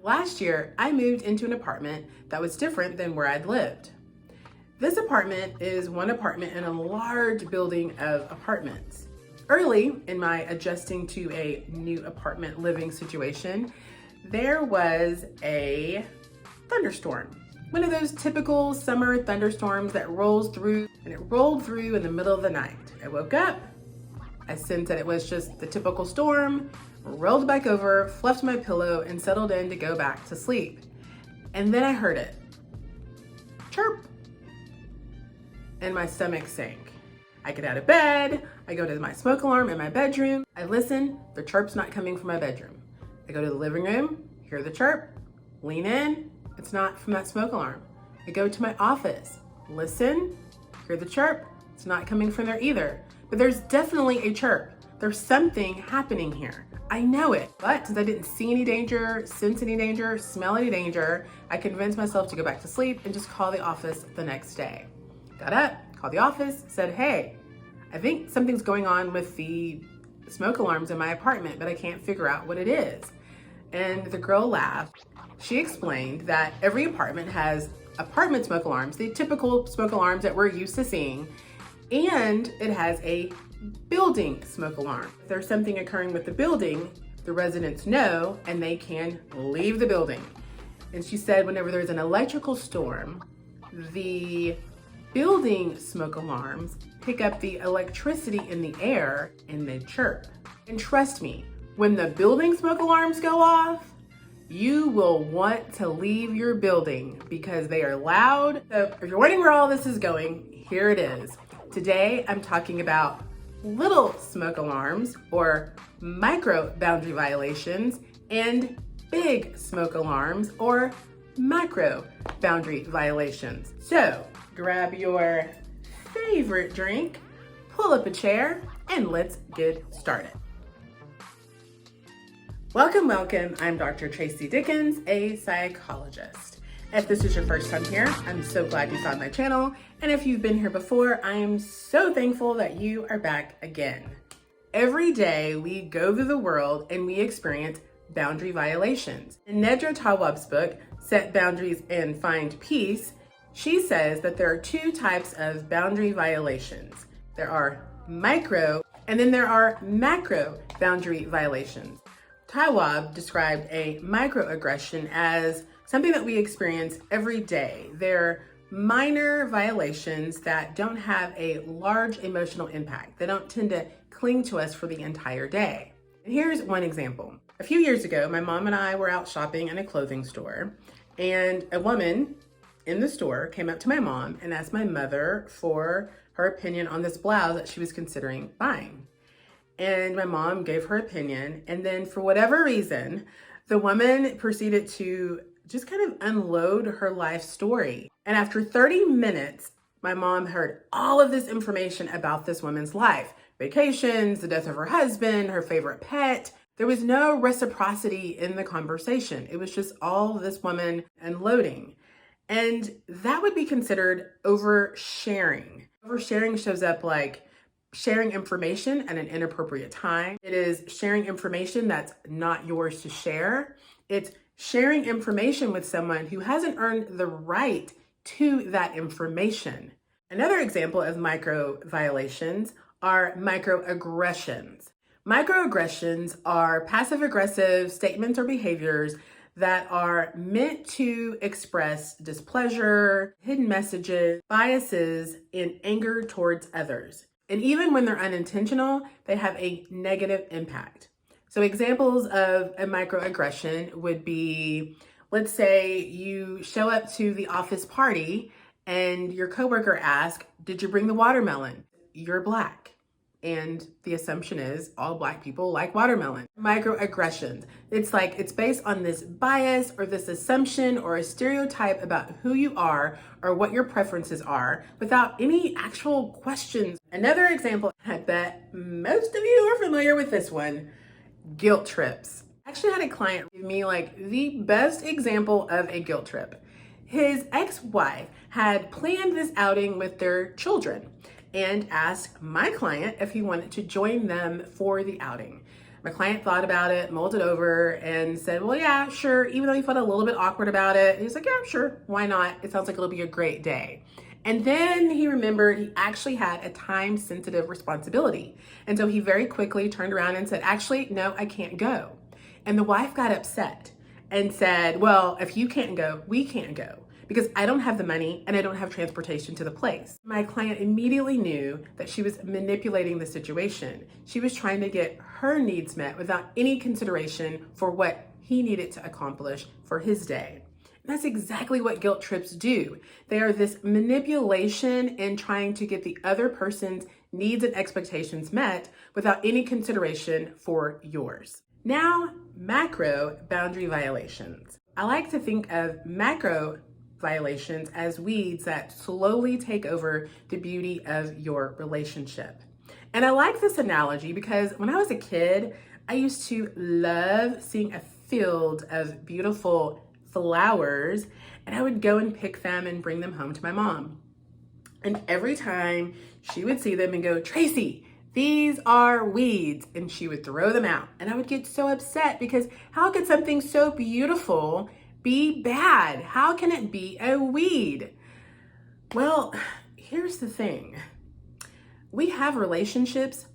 Last year, I moved into an apartment that was different than where I'd lived. This apartment is one apartment in a large building of apartments. Early in my adjusting to a new apartment living situation, there was a thunderstorm. One of those typical summer thunderstorms that rolls through, and it rolled through in the middle of the night. I woke up, I sensed that it was just the typical storm, rolled back over, fluffed my pillow, and settled in to go back to sleep. And then I heard it. Chirp. And my stomach sank. I get out of bed, I go to my smoke alarm in my bedroom, I listen, the chirp's not coming from my bedroom. I go to the living room, hear the chirp, lean in, it's not from that smoke alarm. I go to my office, listen, hear the chirp, it's not coming from there either. But there's definitely a chirp. There's something happening here. I know it, but since I didn't see any danger, sense any danger, smell any danger, I convinced myself to go back to sleep and just call the office the next day. Got up, called the office, said, hey, I think something's going on with the smoke alarms in my apartment, but I can't figure out what it is. And the girl laughed. She explained that every apartment has apartment smoke alarms, the typical smoke alarms that we're used to seeing, and it has a building smoke alarm. If there's something occurring with the building, the residents know and they can leave the building. And she said whenever there's an electrical storm, the building smoke alarms pick up the electricity in the air and they chirp. And trust me, when the building smoke alarms go off, you will want to leave your building because they are loud. So if you're wondering where all this is going, here it is. Today, I'm talking about little smoke alarms or micro boundary violations and big smoke alarms or macro boundary violations. So grab your favorite drink, pull up a chair, and let's get started. Welcome. I'm Dr. Tracy Dickens, a psychologist. If this is your first time here, I'm so glad you found my channel. And if you've been here before, I am so thankful that you are back again. Every day we go through the world and we experience boundary violations. In Nedra Tawwab's book, Set Boundaries and Find Peace, she says that there are two types of boundary violations. There are micro and then there are macro boundary violations. Tawwab described a microaggression as something that we experience every day. They're minor violations that don't have a large emotional impact. They don't tend to cling to us for the entire day. And here's one example. A few years ago, my mom and I were out shopping in a clothing store, and a woman in the store came up to my mom and asked my mother for her opinion on this blouse that she was considering buying. And my mom gave her opinion, and then for whatever reason, the woman proceeded to just kind of unload her life story. And after 30 minutes, my mom heard all of this information about this woman's life. Vacations, the death of her husband, her favorite pet. There was no reciprocity in the conversation. It was just all this woman unloading. And that would be considered oversharing. Oversharing shows up like sharing information at an inappropriate time. It is sharing information that's not yours to share. It's sharing information with someone who hasn't earned the right to that information. Another example of micro violations are microaggressions. Microaggressions are passive-aggressive statements or behaviors that are meant to express displeasure, hidden messages, biases, and anger towards others. And even when they're unintentional, they have a negative impact. So examples of a microaggression would be, let's say you show up to the office party and your coworker asks, did you bring the watermelon? You're Black. And the assumption is all Black people like watermelon. Microaggressions. It's based on this bias or this assumption or a stereotype about who you are or what your preferences are without any actual questions. Another example, I bet most of you are familiar with this one, guilt trips. I actually had a client give me the best example of a guilt trip. His ex-wife had planned this outing with their children and asked my client if he wanted to join them for the outing. My client thought about it, mulled it over, and said, well, yeah, sure. Even though he felt a little bit awkward about it, he's like, yeah, sure, why not? It sounds like it'll be a great day. And then he remembered he actually had a time-sensitive responsibility. And so he very quickly turned around and said, actually, no, I can't go. And the wife got upset and said, well, if you can't go, we can't go, because I don't have the money and I don't have transportation to the place. My client immediately knew that she was manipulating the situation. She was trying to get her needs met without any consideration for what he needed to accomplish for his day. And that's exactly what guilt trips do. They are this manipulation in trying to get the other person's needs and expectations met without any consideration for yours. Now, macro boundary violations. I like to think of macro violations as weeds that slowly take over the beauty of your relationship. And I like this analogy because when I was a kid, I used to love seeing a field of beautiful flowers, and I would go and pick them and bring them home to my mom. And every time she would see them and go, Tracy, these are weeds, and she would throw them out. And I would get so upset because how could something so beautiful be bad? How can it be a weed? Well, here's the thing. We have relationships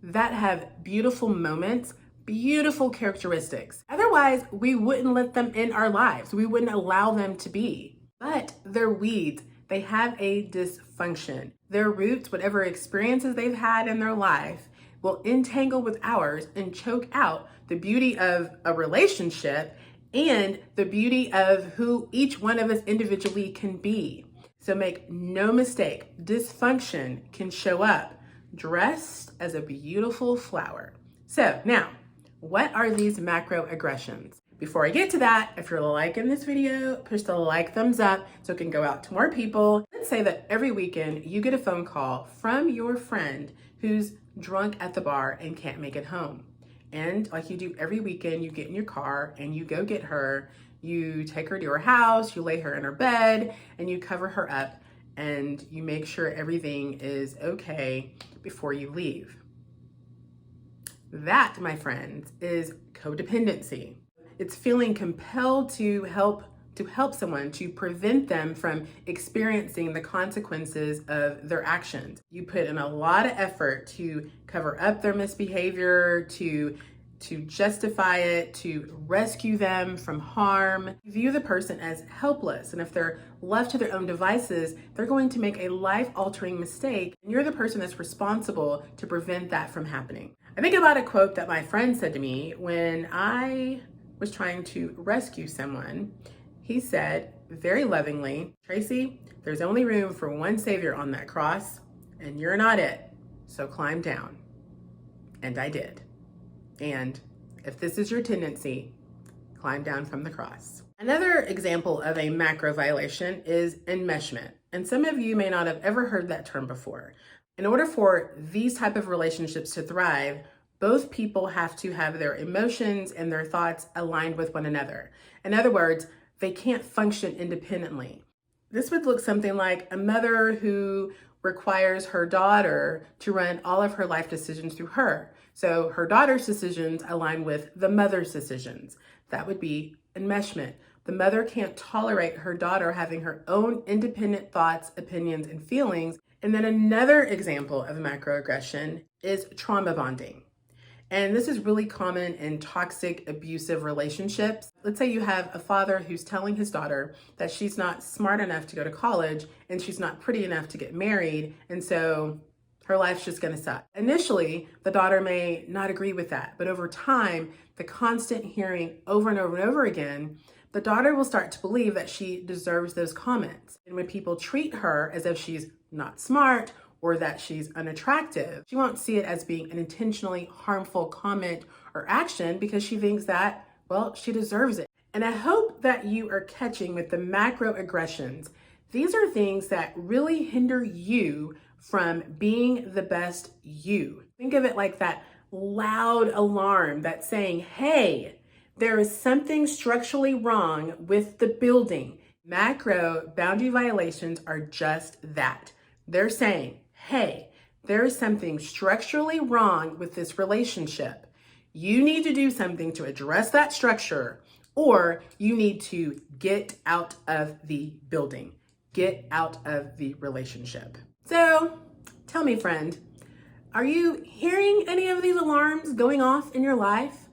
that have beautiful moments, beautiful characteristics. Otherwise, we wouldn't let them in our lives. We wouldn't allow them to be. But they're weeds. They have a dysfunction. Their roots, whatever experiences they've had in their life, will entangle with ours and choke out the beauty of a relationship and the beauty of who each one of us individually can be. So make no mistake, dysfunction can show up dressed as a beautiful flower. So now, what are these macroaggressions? Before I get to that, if you're liking this video, push the like thumbs up so it can go out to more people. Let's say that every weekend you get a phone call from your friend who's drunk at the bar and can't make it home. And like you do every weekend, you get in your car and you go get her, you take her to her house, you lay her in her bed, and you cover her up and you make sure everything is okay before you leave. That, my friends, is codependency. It's feeling compelled to help someone, to prevent them from experiencing the consequences of their actions. You put in a lot of effort to cover up their misbehavior, to justify it, to rescue them from harm. You view the person as helpless, and if they're left to their own devices, they're going to make a life-altering mistake, and you're the person that's responsible to prevent that from happening. I think about a quote that my friend said to me when I was trying to rescue someone. He said very lovingly, Tracy, there's only room for one savior on that cross, and you're not it, so climb down. And I did. And if this is your tendency, climb down from the cross. Another example of a macro violation is enmeshment. And some of you may not have ever heard that term before. In order for these type of relationships to thrive, both people have to have their emotions and their thoughts aligned with one another. In other words, they can't function independently. This would look something like a mother who requires her daughter to run all of her life decisions through her. So her daughter's decisions align with the mother's decisions. That would be enmeshment. The mother can't tolerate her daughter having her own independent thoughts, opinions, and feelings. And then another example of macroaggression is trauma bonding. And this is really common in toxic, abusive relationships. Let's say you have a father who's telling his daughter that she's not smart enough to go to college and she's not pretty enough to get married, and so her life's just gonna suck. Initially, the daughter may not agree with that, but over time, the constant hearing over and over and over again, the daughter will start to believe that she deserves those comments. And when people treat her as if she's not smart or that she's unattractive, she won't see it as being an intentionally harmful comment or action because she thinks that, well, she deserves it. And I hope that you are catching with the macroaggressions. These are things that really hinder you from being the best you. Think of it like that loud alarm that's saying, hey, there is something structurally wrong with the building. Macro boundary violations are just that. They're saying, hey, there is something structurally wrong with this relationship. You need to do something to address that structure, or you need to get out of the building, get out of the relationship. So tell me, friend, are you hearing any of these alarms going off in your life?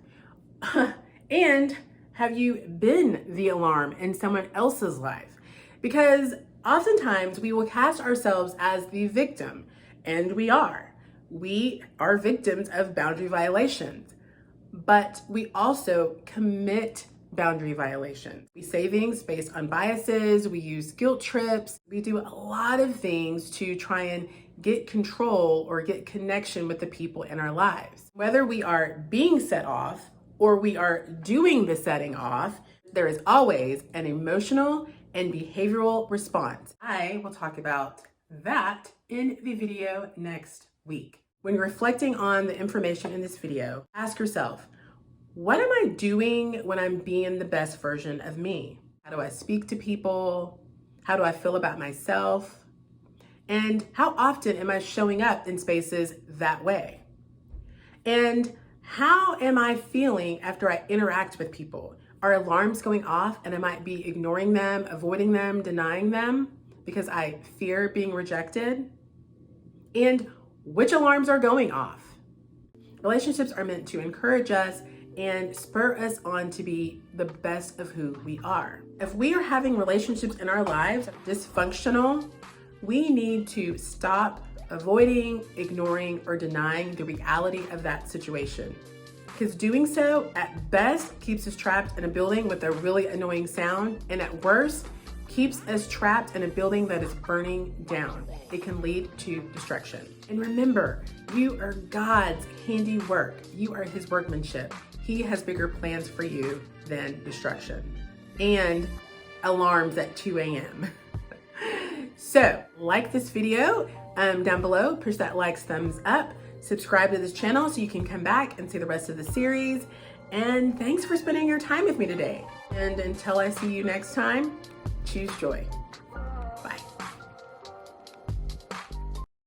And have you been the alarm in someone else's life? Because oftentimes we will cast ourselves as the victim, and we are. We are victims of boundary violations, but we also commit boundary violations. We say things based on biases, we use guilt trips, we do a lot of things to try and get control or get connection with the people in our lives. Whether we are being set off or we are doing the setting off, there is always an emotional and behavioral response. I will talk about that in the video next week. When reflecting on the information in this video, ask yourself, what am I doing when I'm being the best version of me? How do I speak to people? How do I feel about myself? And how often am I showing up in spaces that way? And how am I feeling after I interact with people? Are alarms going off and I might be ignoring them, avoiding them, denying them because I fear being rejected? And which alarms are going off? Relationships are meant to encourage us and spur us on to be the best of who we are. If we are having relationships in our lives dysfunctional, we need to stop avoiding, ignoring, or denying the reality of that situation. Because doing so, at best, keeps us trapped in a building with a really annoying sound, and at worst, keeps us trapped in a building that is burning down. It can lead to destruction. And remember, you are God's handiwork. You are His workmanship. He has bigger plans for you than destruction and alarms at 2 a.m. So, like this video down below, push that like, thumbs up, subscribe to this channel so you can come back and see the rest of the series. And thanks for spending your time with me today. And until I see you next time, choose joy.